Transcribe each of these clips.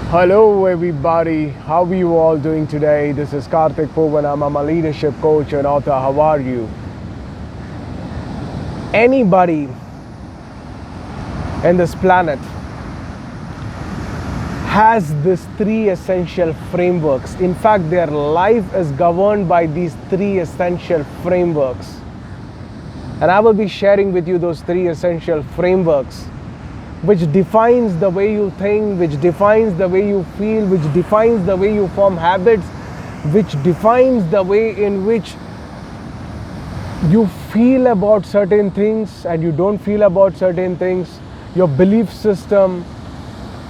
Hello everybody, how are you all doing today? This is Karthik Poovanam. I'm a leadership coach and author. How are you? Anybody in this planet has these three essential frameworks. In fact, their life is governed by these three essential frameworks. And I will be sharing with you those three essential frameworks, which defines the way you think, which defines the way you feel, which defines the way you form habits, which defines the way in which you feel about certain things and you don't feel about certain things, your belief system,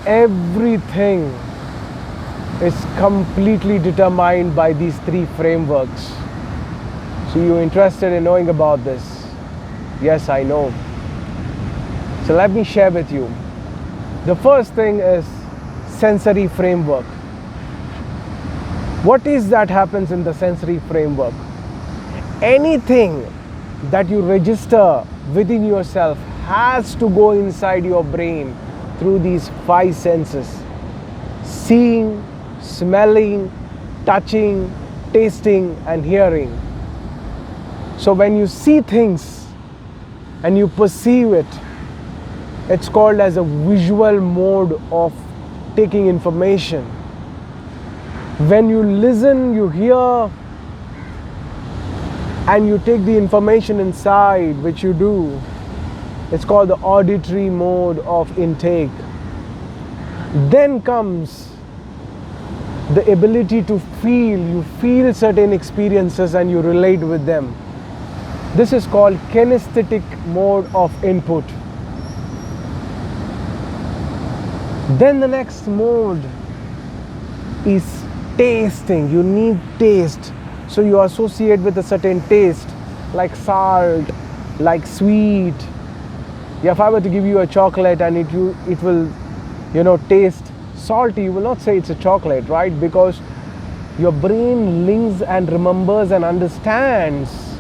everything is completely determined by these three frameworks. So you're interested in knowing about this? Yes, I know. So let me share with you. The first thing is sensory framework. What is that happens in the sensory framework? Anything that you register within yourself has to go inside your brain through these five senses: seeing, smelling, touching, tasting, and hearing. So when you see things and you perceive it, it's called as a visual mode of taking information. When you listen, you hear, and you take the information inside, which you do, it's called the auditory mode of intake. Then comes the ability to feel. You feel certain experiences and you relate with them. This is called kinesthetic mode of input. Then the next mode is tasting. You need taste. So you associate with a certain taste, like salt, like sweet. If I were to give you a chocolate and it will taste salty, you will not say it's a chocolate, right? Because your brain links and remembers and understands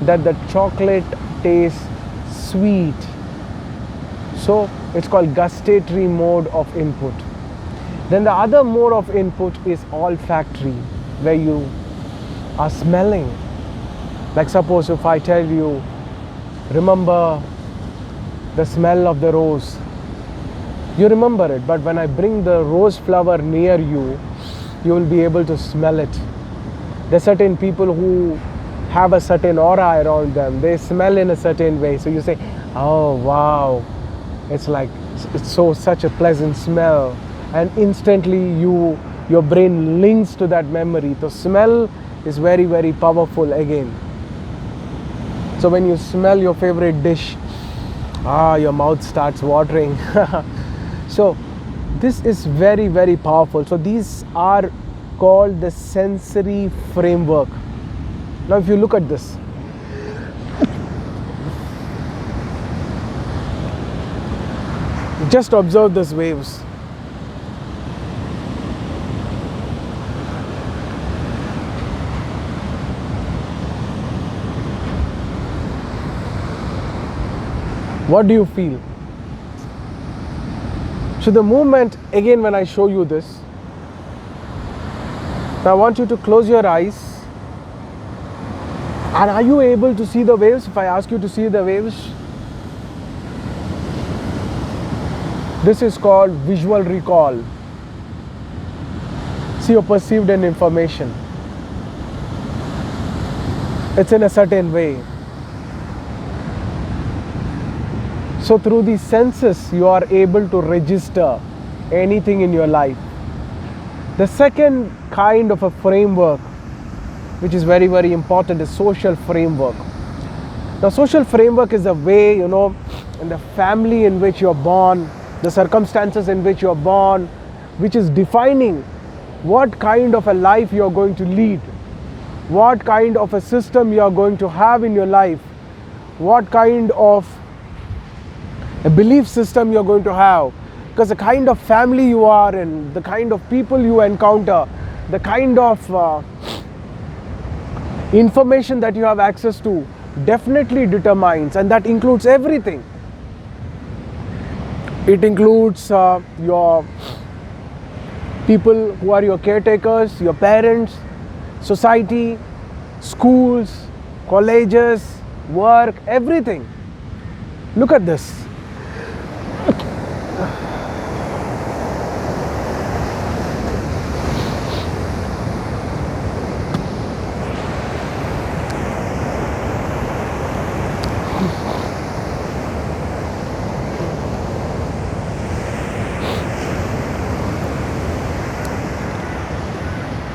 that the chocolate tastes sweet. So it's called gustatory mode of input. Then the other mode of input is olfactory, where you are smelling. Like suppose if I tell you, remember the smell of the rose. You remember it, but when I bring the rose flower near you, you will be able to smell it. There are certain people who have a certain aura around them. They smell in a certain way. So you say, oh wow, it's such a pleasant smell, and instantly your brain links to that memory. The smell is very, very powerful again. So when you smell your favorite dish, your mouth starts watering. So this is very, very powerful. So these are called the sensory framework. Now if you look at this, just observe these waves. What do you feel? So the movement, again when I show you this, now I want you to close your eyes. And are you able to see the waves if I ask you to see the waves? This is called visual recall. See, you perceived an information. It's in a certain way. So through these senses, you are able to register anything in your life. The second kind of a framework, which is very, very important, is social framework. Now, social framework is a way, in the family in which you're born, the circumstances in which you're born, which is defining what kind of a life you're going to lead, what kind of a system you're going to have in your life, what kind of a belief system you're going to have. Because the kind of family you are in, the kind of people you encounter, the kind of information that you have access to definitely determines, and that includes everything. It includes your people who are your caretakers, your parents, society, schools, colleges, work, everything. Look at this.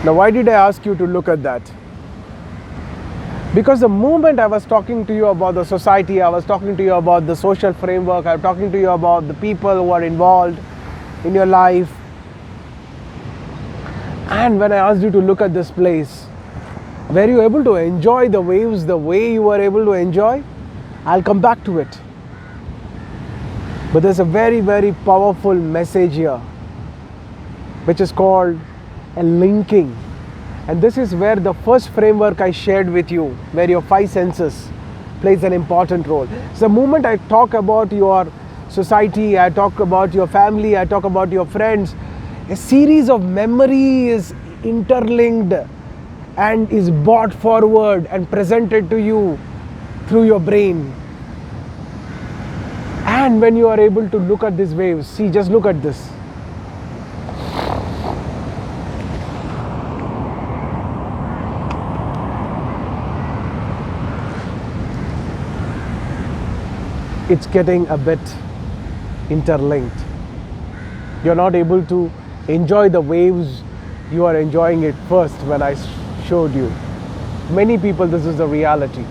Now, why did I ask you to look at that? Because the moment I was talking to you about the society, I was talking to you about the social framework, I was talking to you about the people who are involved in your life. And when I asked you to look at this place, were you able to enjoy the waves the way you were able to enjoy? I'll come back to it. But there's a very, very powerful message here, which is called a linking. And this is where the first framework I shared with you, where your five senses plays an important role. So the moment I talk about your society, I talk about your family, I talk about your friends, a series of memory is interlinked and is brought forward and presented to you through your brain. And when you are able to look at these waves, see, just look at this. It's getting a bit interlinked. You're not able to enjoy the waves you are enjoying it first when I showed you. Many people, this is the reality.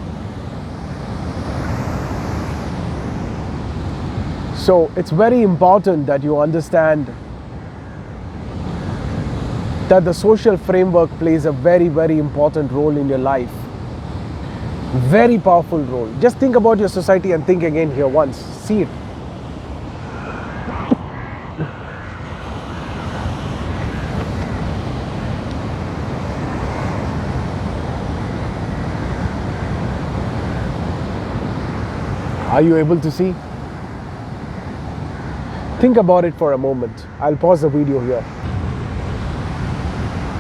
So it's very important that you understand that the social framework plays a very, very important role in your life. Very powerful role. Just think about your society and think again here once. See it. Are you able to see? Think about it for a moment. I'll pause the video here.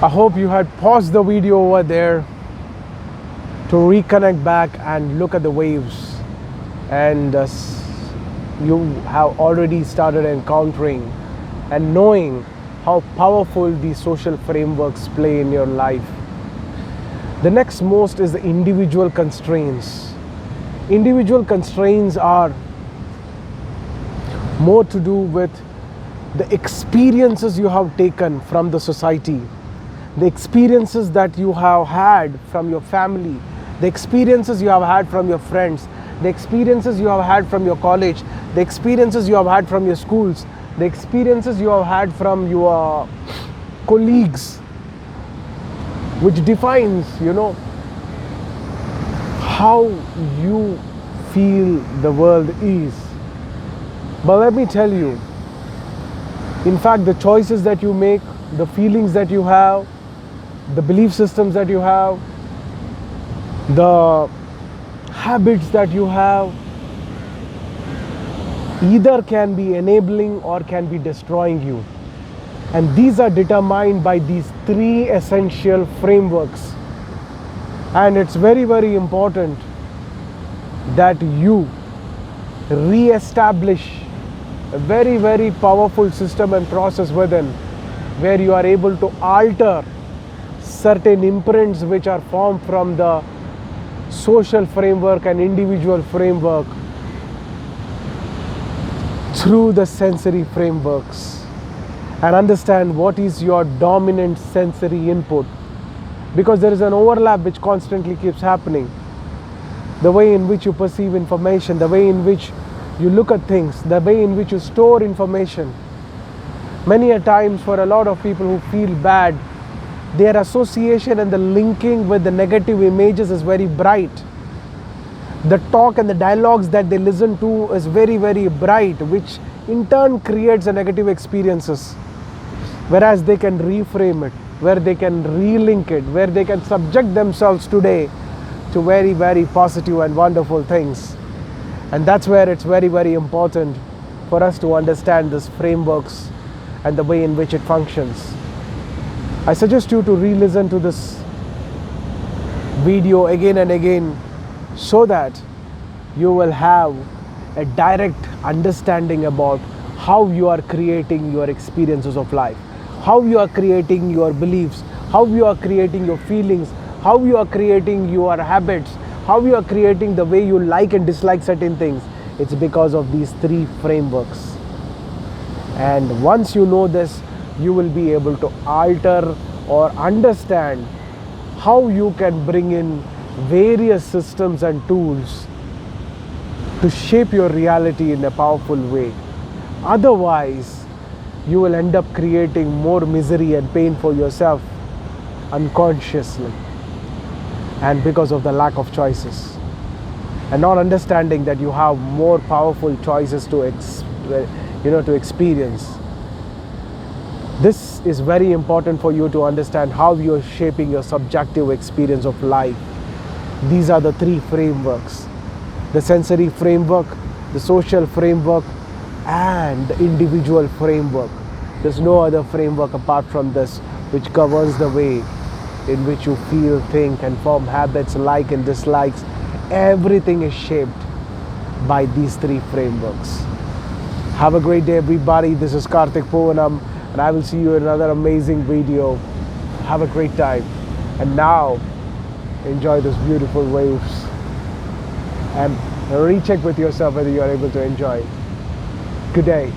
I hope you had paused the video over there to reconnect back and look at the waves, and you have already started encountering and knowing how powerful these social frameworks play in your life. The next most is the individual constraints. Individual constraints are more to do with the experiences you have taken from the society, the experiences that you have had from your family, the experiences you have had from your friends, the experiences you have had from your college, the experiences you have had from your schools, the experiences you have had from your colleagues, which defines, how you feel the world is. But let me tell you, in fact, the choices that you make, the feelings that you have, the belief systems that you have, the habits that you have, either can be enabling or can be destroying you. And these are determined by these three essential frameworks. And it's very, very important that you re-establish a very, very powerful system and process within, where you are able to alter certain imprints which are formed from the social framework and individual framework through the sensory frameworks, and understand what is your dominant sensory input, because there is an overlap which constantly keeps happening. The way in which you perceive information, the way in which you look at things, the way in which you store information. Many a times for a lot of people who feel bad, their association and the linking with the negative images is very bright. The talk and the dialogues that they listen to is very, very bright, which in turn creates a negative experiences. Whereas they can reframe it, where they can relink it, where they can subject themselves today to very, very positive and wonderful things. And that's where it's very, very important for us to understand these frameworks and the way in which it functions. I suggest you to re-listen to this video again and again so that you will have a direct understanding about how you are creating your experiences of life, how you are creating your beliefs, how you are creating your feelings, how you are creating your habits, how you are creating the way you like and dislike certain things. It's because of these three frameworks. And once you know this, you will be able to alter or understand how you can bring in various systems and tools to shape your reality in a powerful way. Otherwise, you will end up creating more misery and pain for yourself unconsciously, and because of the lack of choices and not understanding that you have more powerful choices to experience. This is very important for you to understand how you're shaping your subjective experience of life. These are the three frameworks: the sensory framework, the social framework, and the individual framework. There's no other framework apart from this which governs the way in which you feel, think, and form habits, like and dislikes. Everything is shaped by these three frameworks. Have a great day, everybody. This is Karthik Poovanam, and I will see you in another amazing video. Have a great time. And now, enjoy those beautiful waves. And recheck with yourself whether you are able to enjoy it. Good day.